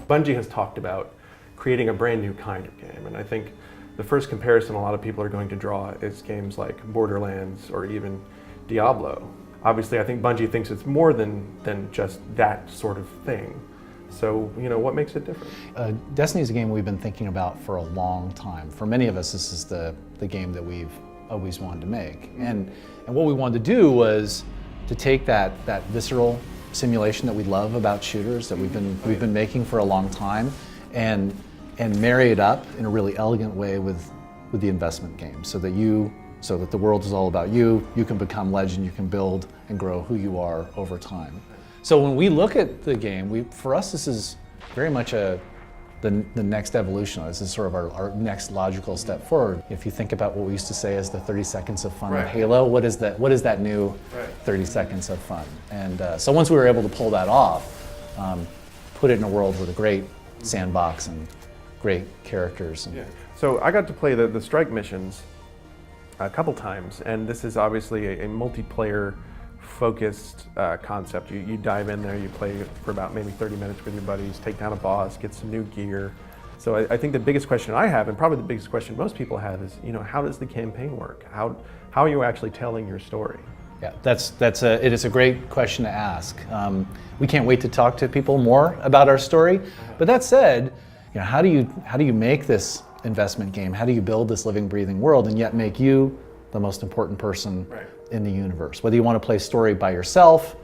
Bungie has talked about creating a brand new kind of game, and I think the first comparison a lot of people are going to draw is games like Borderlands or even Diablo. Obviously, I think Bungie thinks it's more than just that sort of thing. So, what makes it different? Destiny is a game we've been thinking about for a long time. For many of us, this is the game that we've always wanted to make. And what we wanted to do was to take that visceral simulation that we love about shooters that we've been making for a long time and marry it up in a really elegant way with the investment game so that the world is all about you. You can become legend, you can build and grow who you are over time. So when we look at the game, for us this is very much the next evolution. This is sort of our next logical step forward. If you think about what we used to say as the 30 seconds of fun of Halo, what is that new 30 seconds of fun? And so once we were able to pull that off, put it in a world with a great sandbox and great characters. Yeah. So I got to play the strike missions a couple times, and this is obviously a multiplayer focused concept. You dive in there, you play for about maybe 30 minutes with your buddies, take down a boss, get some new gear. So I think the biggest question I have, and probably the biggest question most people have, is how does the campaign work? How are you actually telling your story? Yeah, it is a great question to ask. We can't wait to talk to people more about our story. But that said, how do you make this investment game? How do you build this living, breathing world and yet make you the most important person in the universe? Whether you want to play story by yourself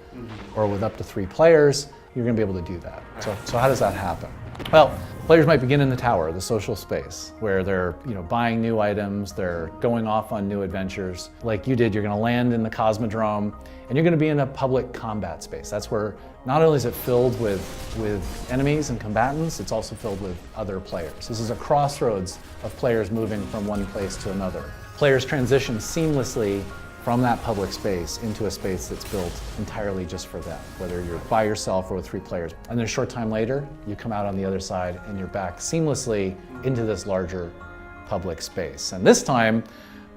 or with up to 3 players, you're going to be able to do that. So how does that happen? Well, players might begin in the tower, the social space, where they're buying new items, they're going off on new adventures. Like you did, you're going to land in the Cosmodrome, and you're going to be in a public combat space. That's where not only is it filled with enemies and combatants, it's also filled with other players. This is a crossroads of players moving from one place to another. Players transition seamlessly from that public space into a space that's built entirely just for them, whether you're by yourself or with 3 players. And then a short time later, you come out on the other side and you're back seamlessly into this larger public space. And this time,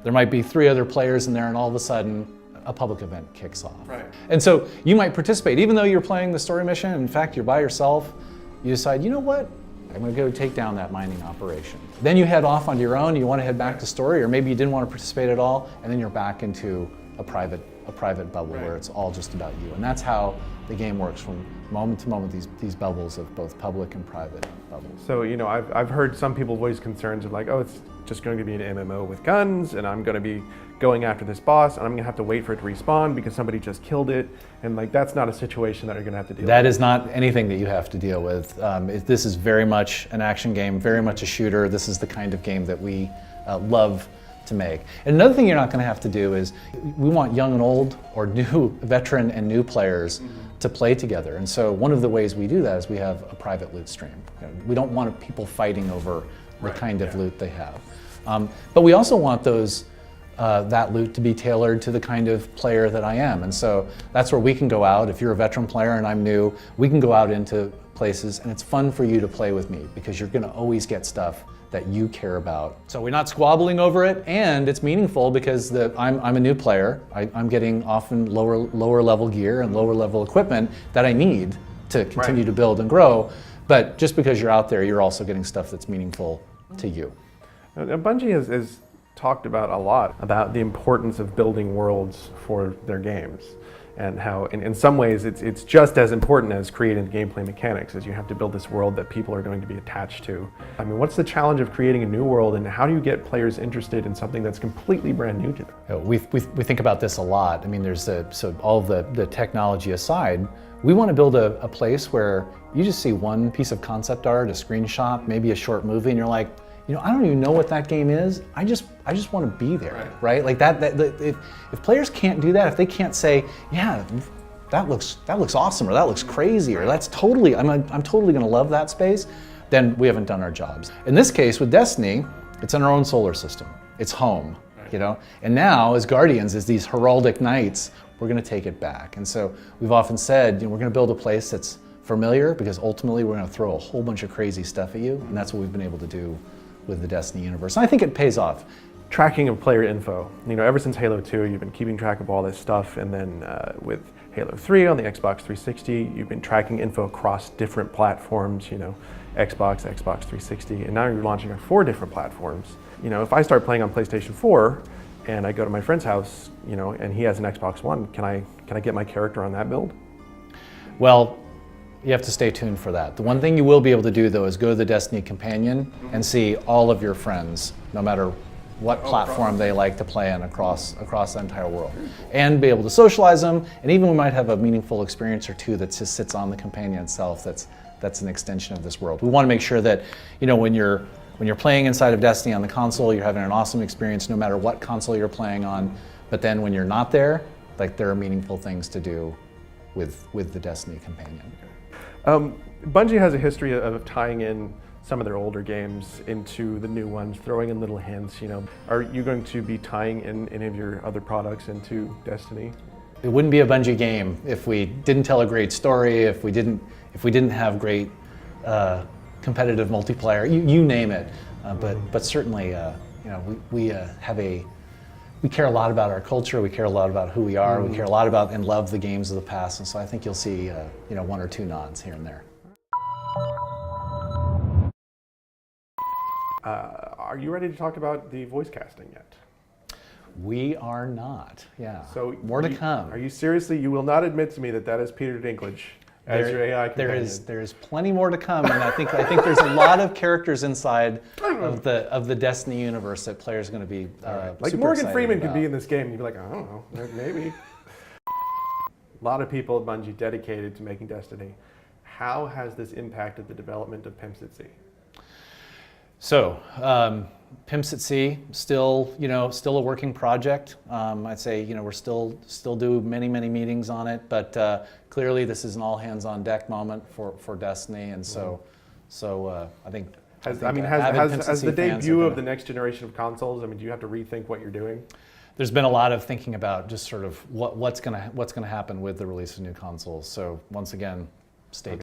there might be 3 other players in there, and all of a sudden, a public event kicks off. And so you might participate, even though you're playing the story mission. In fact, you're by yourself. You decide, you know what? I'm going to go take down that mining operation. Then you head off on your own. You want to head back to story, or maybe you didn't want to participate at all, and then you're back into a private bubble where it's all just about you. And that's how the game works from moment to moment. These bubbles of both public and private bubbles. So I've heard some people voice concerns of like, oh, it's just going to be an MMO with guns, and I'm going to be going after this boss, and I'm going to have to wait for it to respawn because somebody just killed it, and like that's not a situation that you're going to have to deal with. That is not anything that you have to deal with. This is very much an action game, very much a shooter. This is the kind of game that we love to make. And another thing you're not going to have to do is we want young and old, or new veteran and new players to play together. And so one of the ways we do that is we have a private loot stream. We don't want people fighting over the kind of loot they have. But we also want that loot to be tailored to the kind of player that I am. And so that's where we can go out. If you're a veteran player and I'm new, we can go out into places, and it's fun for you to play with me because you're going to always get stuff that you care about. So we're not squabbling over it, and it's meaningful because I'm a new player. I'm getting often lower level gear and lower level equipment that I need to continue to build and grow. But just because you're out there, you're also getting stuff that's meaningful to you. Now, Bungie has talked about a lot about the importance of building worlds for their games, and how in some ways it's just as important as creating the gameplay mechanics, as you have to build this world that people are going to be attached to. I mean, what's the challenge of creating a new world, and how do you get players interested in something that's completely brand new to them? We think about this a lot. I mean, so all of the technology aside, we want to build a place where you just see one piece of concept art, a screenshot, maybe a short movie, and you're like, I don't even know what that game is. I just want to be there, right? Like if players can't do that, if they can't say, yeah, that looks awesome, or that looks crazy, or that's totally, I'm totally going to love that space, then we haven't done our jobs. In this case, with Destiny, it's in our own solar system. It's home, And now, as Guardians, as these heraldic knights, we're going to take it back. And so we've often said, we're going to build a place that's familiar, because ultimately we're going to throw a whole bunch of crazy stuff at you, and that's what we've been able to do with the Destiny universe. And I think it pays off tracking of player info. Ever since Halo 2, you've been keeping track of all this stuff, and then with Halo 3 on the Xbox 360, you've been tracking info across different platforms, Xbox, Xbox 360, and now you're launching on 4 different platforms. If I start playing on PlayStation 4 and I go to my friend's house, and he has an Xbox One, can I get my character on that build? Well, you have to stay tuned for that. The one thing you will be able to do, though, is go to the Destiny Companion and see all of your friends, no matter what platform they like to play on across the entire world, and be able to socialize them. And even we might have a meaningful experience or two that just sits on the Companion itself. That's an extension of this world. We want to make sure that when you're playing inside of Destiny on the console, you're having an awesome experience no matter what console you're playing on. But then when you're not there, there are meaningful things to do with the Destiny Companion. Bungie has a history of tying in some of their older games into the new ones, throwing in little hints. Are you going to be tying in any of your other products into Destiny? It wouldn't be a Bungie game if we didn't tell a great story, if we didn't have great competitive multiplayer. You name it. But certainly, we care a lot about our culture. We care a lot about who we are. We care a lot about and love the games of the past. And so I think you'll see, 1 or 2 nods here and there. Are you ready to talk about the voice casting yet? We are not. Yeah. So more to come. Are you seriously? You will not admit to me that is Peter Dinklage as your AI companion? There is plenty more to come, and I think there's a lot of characters inside of the Destiny universe that players are going to be like super Morgan excited Freeman about. could be in this game. You'd be like, I don't know, maybe. A lot of people at Bungie dedicated to making Destiny. How has this impacted the development of Pimps at Sea? So, Pimps at Sea, still a working project. I'd say, we're still do many meetings on it, but clearly this is an all hands on deck moment for Destiny, and so I think. Has the debut of the next generation of consoles? Do you have to rethink what you're doing? There's been a lot of thinking about just sort of what's gonna happen with the release of new consoles. So once again, stay tuned.